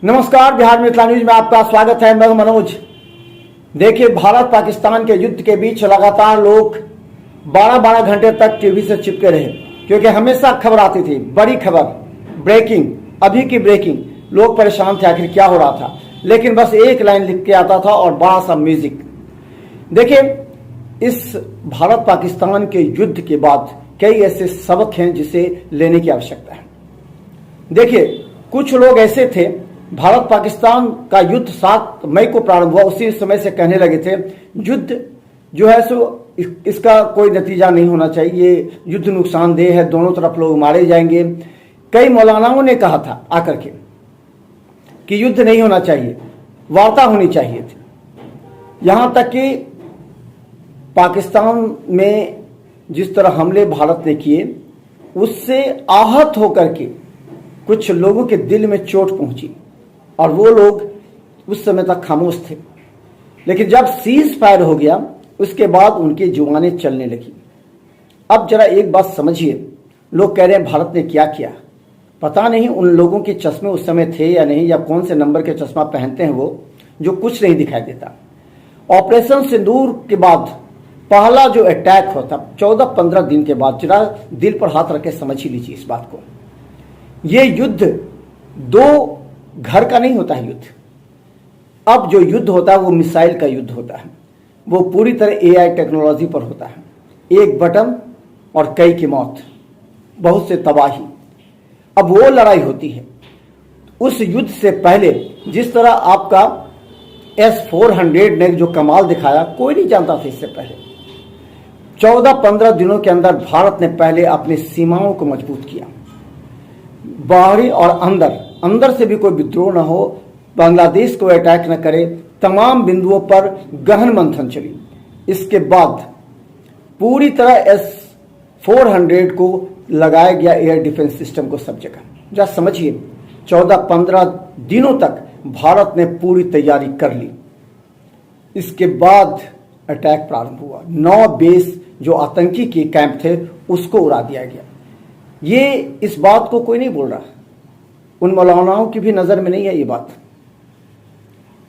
नमस्कार, बिहार मिथिला न्यूज में आपका स्वागत है। मैं हूं मनोज। देखिए, भारत पाकिस्तान के युद्ध के बीच लगातार लोग 12-12 घंटे तक टीवी से चिपके रहे, क्योंकि हमेशा खबर आती थी, बड़ी खबर, ब्रेकिंग, अभी की ब्रेकिंग। लोग परेशान थे, आखिर क्या हो रहा था। लेकिन बस एक लाइन लिख के आता था और बड़ा सा म्यूजिक। देखिए, इस भारत पाकिस्तान के युद्ध के बाद कई ऐसे सबक हैं जिसे लेने की आवश्यकता है। देखिए, कुछ लोग ऐसे थे, भारत पाकिस्तान का युद्ध 7 मई को प्रारंभ हुआ, उसी समय से कहने लगे थे युद्ध जो है सो इसका कोई नतीजा नहीं होना चाहिए, ये युद्ध नुकसानदेह है, दोनों तरफ लोग मारे जाएंगे। कई मौलानाओं ने कहा था आकर के कि युद्ध नहीं होना चाहिए, वार्ता होनी चाहिए थी। यहां तक कि पाकिस्तान में जिस तरह हमले भारत ने किए, उससे आहत होकर के कुछ लोगों के दिल में चोट पहुंची और वो लोग उस समय तक खामोश थे। लेकिन जब सीज फायर हो गया, उसके बाद उनकी जुबानें चलने लगी। अब जरा एक बात समझिए, लोग कह रहे हैं भारत ने क्या किया। पता नहीं उन लोगों के चश्मे उस समय थे या नहीं, या कौन से नंबर के चश्मा पहनते हैं वो, जो कुछ नहीं दिखाई देता। ऑपरेशन सिंदूर के बाद पहला जो अटैक होता 14-15 दिन के बाद, जरा दिल पर हाथ रख के समझ ही लीजिए इस बात को। ये युद्ध दो घर का नहीं होता है युद्ध। अब जो युद्ध होता है वो मिसाइल का युद्ध होता है, वो पूरी तरह एआई टेक्नोलॉजी पर होता है। एक बटन और कई की मौत, बहुत से तबाही। अब वो लड़ाई होती है। उस युद्ध से पहले जिस तरह आपका S-400 ने जो कमाल दिखाया, कोई नहीं जानता था इससे पहले। 14-15 दिनों के अंदर भारत ने पहले अपनी सीमाओं को मजबूत किया, बाहरी और अंदर से भी कोई विद्रोह न हो, बांग्लादेश को अटैक न करे, तमाम बिंदुओं पर गहन मंथन चली। इसके बाद पूरी तरह S-400 को लगाया गया एयर डिफेंस सिस्टम को सब जगह। जरा समझिए, 14-15 दिनों तक भारत ने पूरी तैयारी कर ली। इसके बाद अटैक प्रारंभ हुआ। 9 बेस जो आतंकी के कैंप थे उसको उड़ा दिया गया। ये इस बात को कोई नहीं बोल रहा, उन मौलानाओं की भी नजर में नहीं है ये बात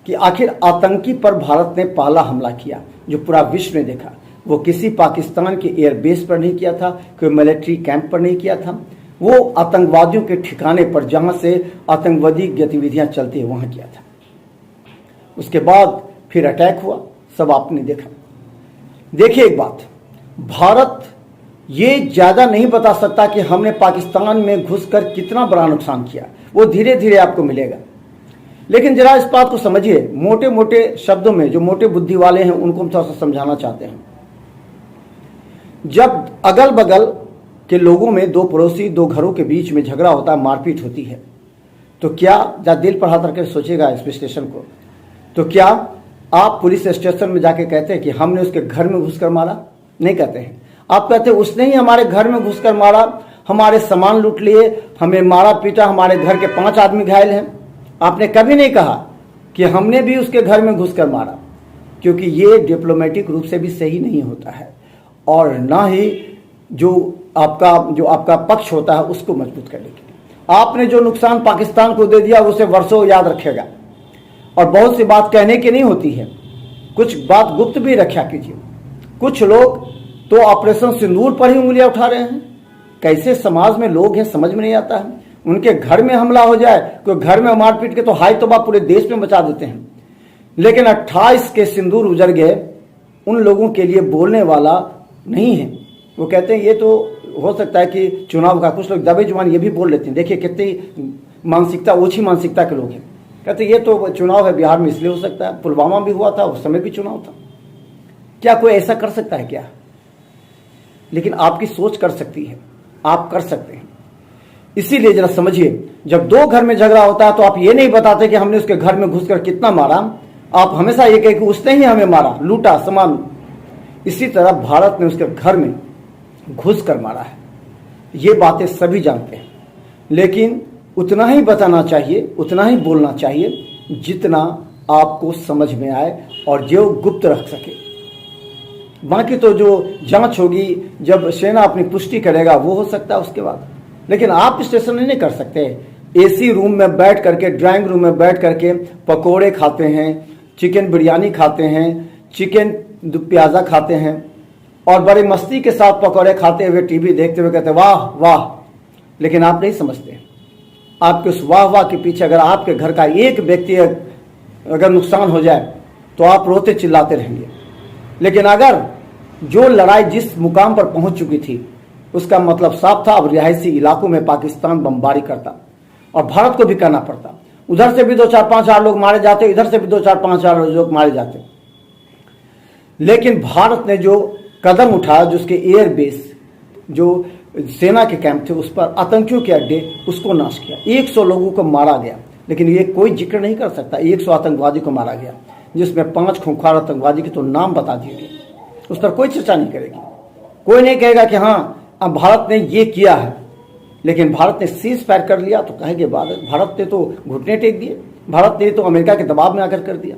कि आखिर आतंकी पर भारत ने पहला हमला किया जो पूरा विश्व ने देखा। वो किसी पाकिस्तान के एयरबेस पर नहीं किया था, कोई मिलिट्री कैंप पर नहीं किया था, वो आतंकवादियों के ठिकाने पर जहां से आतंकवादी गतिविधियां चलती है वहां किया था। उसके बाद फिर अटैक हुआ, सब आपने देखा। देखिए एक बात, भारत ये ज्यादा नहीं बता सकता कि हमने पाकिस्तान में घुसकर कितना बड़ा नुकसान किया, वो धीरे धीरे आपको मिलेगा। लेकिन जरा इस बात को समझिए, मोटे मोटे शब्दों में, जो मोटे बुद्धि वाले हैं उनको हम थोड़ा सा समझाना चाहते हैं। जब अगल बगल के लोगों में, दो पड़ोसी, दो घरों के बीच में झगड़ा होता है, मारपीट होती है, तो क्या, जरा दिल पर हाथ रखकर सोचिएगा इस विश्लेषण को, तो क्या आप पुलिस स्टेशन में जाके कहते हैं कि हमने उसके घर में घुसकर मारा? नहीं कहते हैं। आप कहते हैं उसने ही हमारे घर में घुसकर मारा, हमारे सामान लूट लिए, हमें मारा पीटा, हमारे घर के 5 आदमी घायल हैं। आपने कभी नहीं कहा कि हमने भी उसके घर में घुसकर मारा, क्योंकि ये डिप्लोमेटिक रूप से भी सही नहीं होता है, और ना ही जो आपका पक्ष होता है उसको मजबूत करने के लिए। आपने जो नुकसान पाकिस्तान को दे दिया उसे वर्षों याद रखेगा। और बहुत सी बात कहने की नहीं होती है, कुछ बात गुप्त भी रखा कीजिए। कुछ लोग तो ऑपरेशन सिंदूर पर ही उंगलियां उठा रहे हैं। कैसे समाज में लोग हैं समझ में नहीं आता है। उनके घर में हमला हो जाए, कोई घर में मारपीट के तो हाय तौबा पूरे देश में मचा देते हैं। लेकिन 28 के सिंदूर उजड़ गए, उन लोगों के लिए बोलने वाला नहीं है। वो कहते हैं ये तो हो सकता है कि चुनाव का, कुछ लोग दबे जुबान ये भी बोल लेते हैं। देखिए कितनी मानसिकता, ओछी मानसिकता के लोग हैं। कहते ये तो चुनाव है बिहार में, इसलिए हो सकता है, पुलवामा भी हुआ था, उस समय भी चुनाव था। क्या कोई ऐसा कर सकता है क्या? लेकिन आपकी सोच कर सकती है, आप कर सकते हैं। इसीलिए जरा समझिए, जब दो घर में झगड़ा होता है तो आप ये नहीं बताते कि हमने उसके घर में घुसकर कितना मारा, आप हमेशा ये कहे कि उसने ही हमें मारा, लूटा सामान। इसी तरह भारत ने उसके घर में घुसकर मारा है। ये बातें सभी जानते हैं, लेकिन उतना ही बताना चाहिए, उतना ही बोलना चाहिए जितना आपको समझ में आए और जो गुप्त रख सके। बाकी तो जो जांच होगी, जब सेना अपनी पुष्टि करेगा वो हो सकता है उसके बाद। लेकिन आप स्टेशन नहीं कर सकते, एसी रूम में बैठ करके, ड्राइंग रूम में बैठ करके पकोड़े खाते हैं, चिकन बिरयानी खाते हैं, चिकन प्याजा खाते हैं और बड़ी मस्ती के साथ पकोड़े खाते हुए टीवी देखते हुए कहते वाह वाह। लेकिन आप नहीं समझते, आपके उस वाह वाह के पीछे अगर आपके घर का एक व्यक्ति अगर नुकसान हो जाए तो आप रोते चिल्लाते रहेंगे। लेकिन अगर जो लड़ाई जिस मुकाम पर पहुंच चुकी थी उसका मतलब साफ था, अब रिहायशी इलाकों में पाकिस्तान बमबारी करता और भारत को भी करना पड़ता। उधर से भी 2-4-5 लोग मारे जाते, इधर से भी 2-4-5 लोग मारे जाते। लेकिन भारत ने जो कदम उठाया, जो उसके एयर बेस, जो सेना के कैंप थे उस पर, आतंकियों के अड्डे, उसको नाश किया। 100 लोगों को मारा गया। लेकिन ये कोई जिक्र नहीं कर सकता 100 आतंकवादी को मारा गया, जिसमें 5 खूंखार आतंकवादी के तो नाम बता दिए गए। उस पर कोई चर्चा नहीं करेगी, कोई नहीं कहेगा कि हाँ अब भारत ने ये किया है। लेकिन भारत ने सीज फायर कर लिया तो कहेंगे भारत ने तो घुटने टेक दिए, भारत ने तो अमेरिका के दबाव में आकर कर दिया।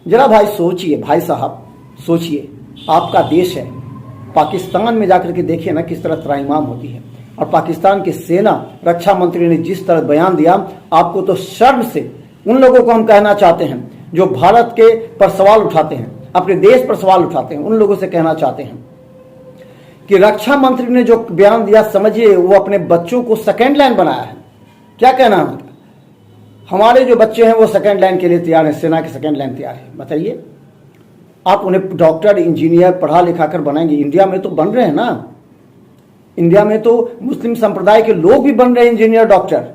जरा भाई सोचिए, भाई साहब सोचिए, आपका देश है, पाकिस्तान में जाकर के देखिए ना किस तरह त्राहिमाम होती है। और पाकिस्तान की सेना, रक्षा मंत्री ने जिस तरह बयान दिया, आपको तो शर्म से, उन लोगों को हम कहना चाहते हैं जो भारत के पर सवाल उठाते हैं, अपने देश पर सवाल उठाते हैं, उन लोगों से कहना चाहते हैं कि रक्षा मंत्री ने जो बयान दिया, समझिए वो अपने बच्चों को सेकेंड लाइन बनाया है। क्या कहना है उनका? हमारे जो बच्चे हैं वो सेकेंड लाइन के लिए तैयार है, सेना की सेकेंड लाइन तैयार है। बताइए, आप उन्हें डॉक्टर इंजीनियर पढ़ा लिखा कर बनाएंगे? इंडिया में तो बन रहे हैं ना, इंडिया में तो मुस्लिम संप्रदाय के लोग भी बन रहे हैं इंजीनियर डॉक्टर।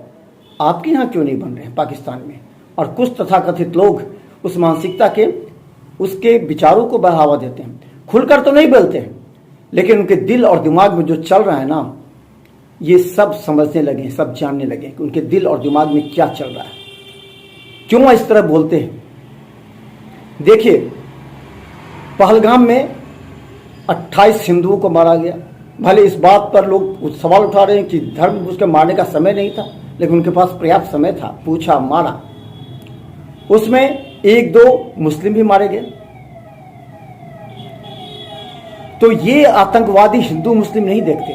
आपके यहाँ क्यों नहीं बन रहे हैं पाकिस्तान में? और कुछ तथाकथित लोग उस मानसिकता के, उसके विचारों को बढ़ावा देते हैं। खुलकर तो नहीं बोलते हैं, लेकिन उनके दिल और दिमाग में जो चल रहा है ना, ये सब समझने लगे, सब जानने लगे कि उनके दिल और दिमाग में क्या चल रहा है, क्यों इस तरह बोलते हैं। देखिए, पहलगाम में 28 हिंदुओं को मारा गया। भले इस बात पर लोग सवाल उठा रहे हैं कि धर्म उसके मारने का समय नहीं था, लेकिन उनके पास पर्याप्त समय था, पूछा, मारा। उसमें 1-2 मुस्लिम भी मारे गए। तो ये आतंकवादी हिंदू मुस्लिम नहीं देखते,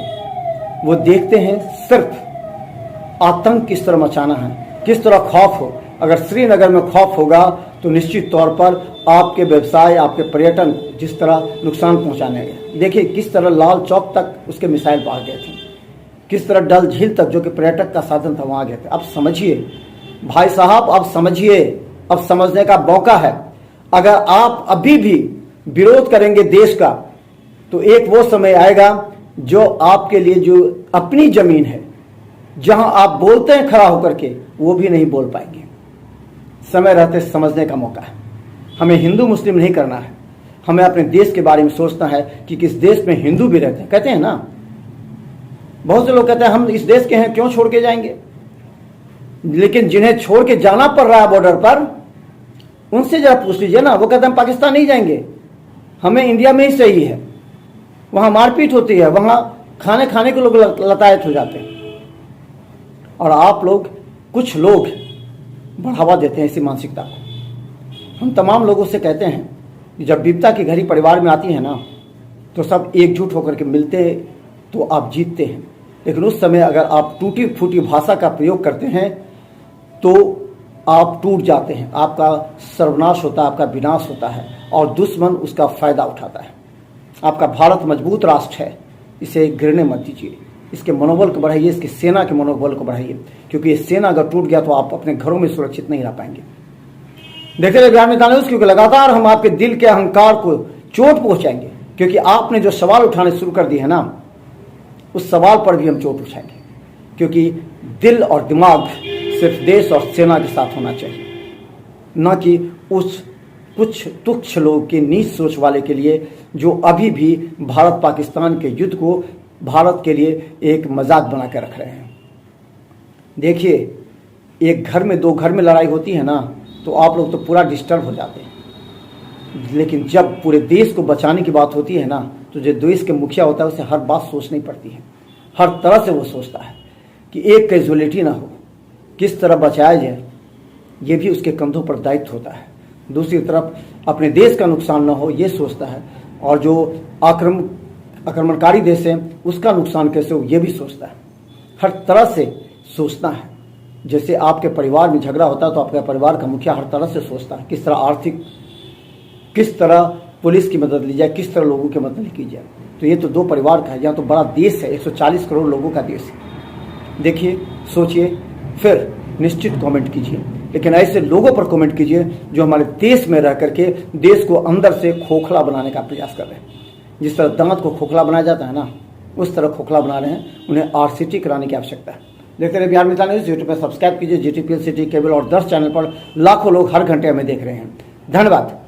वो देखते हैं सिर्फ आतंक किस तरह मचाना है, किस तरह खौफ हो। अगर श्रीनगर में खौफ होगा तो निश्चित तौर पर आपके व्यवसाय, आपके पर्यटन जिस तरह नुकसान पहुंचाने गए। देखिए किस तरह लाल चौक तक उसके मिसाइल पार गए थे, किस तरह डल झील तक जो कि पर्यटक का साधन था वहां गए थे। अब समझिए भाई साहब, अब समझिए, अब समझने का मौका है। अगर आप अभी भी विरोध करेंगे देश का, तो एक वो समय आएगा जो आपके लिए जो अपनी जमीन है, जहां आप बोलते हैं खड़ा होकर के, वो भी नहीं बोल पाएंगे। समय रहते समझने का मौका है। हमें हिंदू मुस्लिम नहीं करना है, हमें अपने देश के बारे में सोचना है कि किस देश में हिंदू भी रहते हैं। कहते हैं ना, बहुत से लोग कहते हैं हम इस देश के हैं, क्यों छोड़ के जाएंगे। लेकिन जिन्हें छोड़ के जाना पड़ रहा है बॉर्डर पर, उनसे जरा पूछ लीजिए ना, वो कहते हैं हम पाकिस्तान नहीं जाएंगे, हमें इंडिया में ही सही है। वहां मारपीट होती है, वहां खाने के लोग लतायत हो जाते हैं। और आप लोग, कुछ लोग बढ़ावा देते हैं इसी मानसिकता को। हम तमाम लोगों से कहते हैं कि जब विपदा की घड़ी परिवार में आती है ना, तो सब एकजुट होकर के मिलते हैं तो आप जीतते हैं। लेकिन उस समय अगर आप टूटी फूटी भाषा का प्रयोग करते हैं तो आप टूट जाते हैं, आपका सर्वनाश होता है, आपका विनाश होता है और दुश्मन उसका फायदा उठाता है। आपका भारत मजबूत राष्ट्र है, इसे गिरने मत दीजिए, इसके मनोबल को बढ़ाइए, इसकी सेना के मनोबल को बढ़ाइए, क्योंकि ये सेना अगर टूट गया तो आप अपने घरों में सुरक्षित नहीं रह पाएंगे। देखते रहिए ग्रामीण न्यूज़, क्योंकि लगातार हम आपके दिल के अहंकार को चोट पहुंचाएंगे, क्योंकि आपने जो सवाल उठाने शुरू कर दिए है ना, उस सवाल पर भी हम चोट उठाएंगे। क्योंकि दिल और दिमाग सिर्फ देश और सेना के साथ होना चाहिए, न कि उस कुछ तुच्छ लोग के नीच सोच वाले के लिए जो अभी भी भारत पाकिस्तान के युद्ध को भारत के लिए एक मजाक बना कर रख रहे हैं। देखिए, एक घर में, 2 घर में लड़ाई होती है ना, तो आप लोग तो पूरा डिस्टर्ब हो जाते हैं। लेकिन जब पूरे देश को बचाने की बात होती है ना, तो जो देश के मुखिया होता है उसे हर बात सोचनी पड़ती है। हर तरह से वो सोचता है कि एक कैजुअलिटी ना हो, किस तरह बचाया जाए, ये भी उसके कंधों पर दायित्व होता है। दूसरी तरफ अपने देश का नुकसान ना हो, ये सोचता है। और जो आक्रमणकारी देश है उसका नुकसान कैसे हो, ये भी सोचता है। हर तरह से सोचना है। जैसे आपके परिवार में झगड़ा होता है तो आपके परिवार का मुखिया हर तरह से सोचता है, किस तरह आर्थिक, किस तरह पुलिस की मदद ली जाए, किस तरह लोगों की मदद की जाए। तो ये तो दो परिवार का है, यहाँ तो बड़ा देश है, 140 करोड़ लोगों का देश है। देखिए, सोचिए, फिर निश्चित कमेंट कीजिए, लेकिन ऐसे लोगों पर कमेंट कीजिए जो हमारे देश में रह करके देश को अंदर से खोखला बनाने का प्रयास कर रहे हैं। जिस तरह दांत को खोखला बनाया जाता है ना, उस तरह खोखला बना रहे हैं। उन्हें आरसीटी कराने की आवश्यकता है। देखते रहिए बिहार मिथिला न्यूज़। यूट्यूब पर सब्सक्राइब कीजिए। जीटीपीएल सिटी केबल और 10 चैनल पर लाखों लोग हर घंटे हमें देख रहे हैं। धन्यवाद।